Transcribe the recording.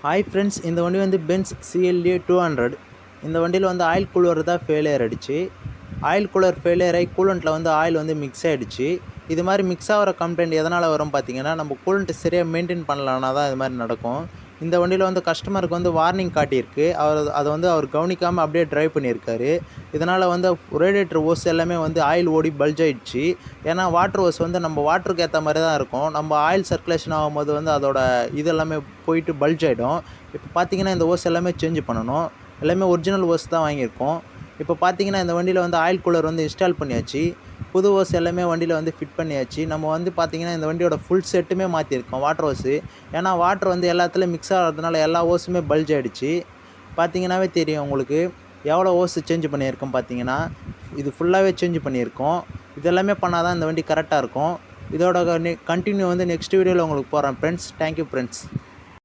Hi friends, இந்த வண்டி வந்து பென்ஸ் CLA 200. இந்த வண்டியில் வந்து ஆயில் கூலர் தான் ஃபெயிலியர் ஆகிடுச்சு. ஆயில் கூலர் ஃபெயிலியர் ஆகி கூலண்ட்டில் வந்து ஆயில் வந்து மிக்ஸ் ஆகிடுச்சு. இது மாதிரி மிக்ஸ் ஆகிற கம்ப்ளைண்ட் எதனால் வரும் பார்த்தீங்கன்னா, நம்ம கூலண்ட்டு சரியாக மெயின்டைன் பண்ணலனா தான் இது மாதிரி நடக்கும். இந்த வண்டியில் வந்து கஸ்டமருக்கு வந்து வார்னிங் காட்டியிருக்கு. அதை வந்து அவர் கவனிக்காமல் அப்படியே ட்ரைவ் பண்ணியிருக்காரு. இதனால் வந்து ரேடியேட்டர் ஓஸ் எல்லாமே வந்து ஆயில் ஓடி பல்ஜ் ஆகிடுச்சு. ஏன்னா வாட்டர் ஓஸ் வந்து நம்ம வாட்டருக்கு ஏற்ற மாதிரி தான் இருக்கும். நம்ம ஆயில் சர்க்குலேஷன் ஆகும்போது வந்து அதோட இது எல்லாமே போயிட்டு பல்ஜ் ஆகிடும். இப்போ பார்த்தீங்கன்னா இந்த ஓஸ் எல்லாமே சேஞ்ச் பண்ணணும். எல்லாமே ஒரிஜினல் ஓஸ் தான் வாங்கியிருக்கோம். இப்போ பார்த்தீங்கன்னா இந்த வண்டியில் வந்து ஆயில் கூலர் வந்து இன்ஸ்டால் பண்ணியாச்சு. புது ஓஸ் எல்லாமே வண்டியில் வந்து ஃபிட் பண்ணியாச்சு. நம்ம வந்து பார்த்தீங்கன்னா இந்த வண்டியோட ஃபுல் செட்டுமே மாற்றிருக்கோம் வாட்டர் ஓஸு. ஏன்னா வாட்டர் வந்து எல்லாத்துலேயும் மிக்ஸ் ஆகிறதுனால எல்லா ஓஸுமே பல்ஜ் ஆகிடுச்சு. பார்த்தீங்கன்னாவே தெரியும் உங்களுக்கு எவ்வளோ ஓஸ் சேஞ்ச் பண்ணியிருக்கோம். பார்த்தீங்கன்னா இது ஃபுல்லாகவே சேஞ்ச் பண்ணியிருக்கோம். இதெல்லாமே பண்ணால் தான் இந்த வண்டி கரெக்டாக இருக்கும். இதோட கண்டினியூ வந்து நெக்ஸ்ட் வீடியோவில் உங்களுக்கு போகிறேன் ஃப்ரெண்ட்ஸ். Thank you friends.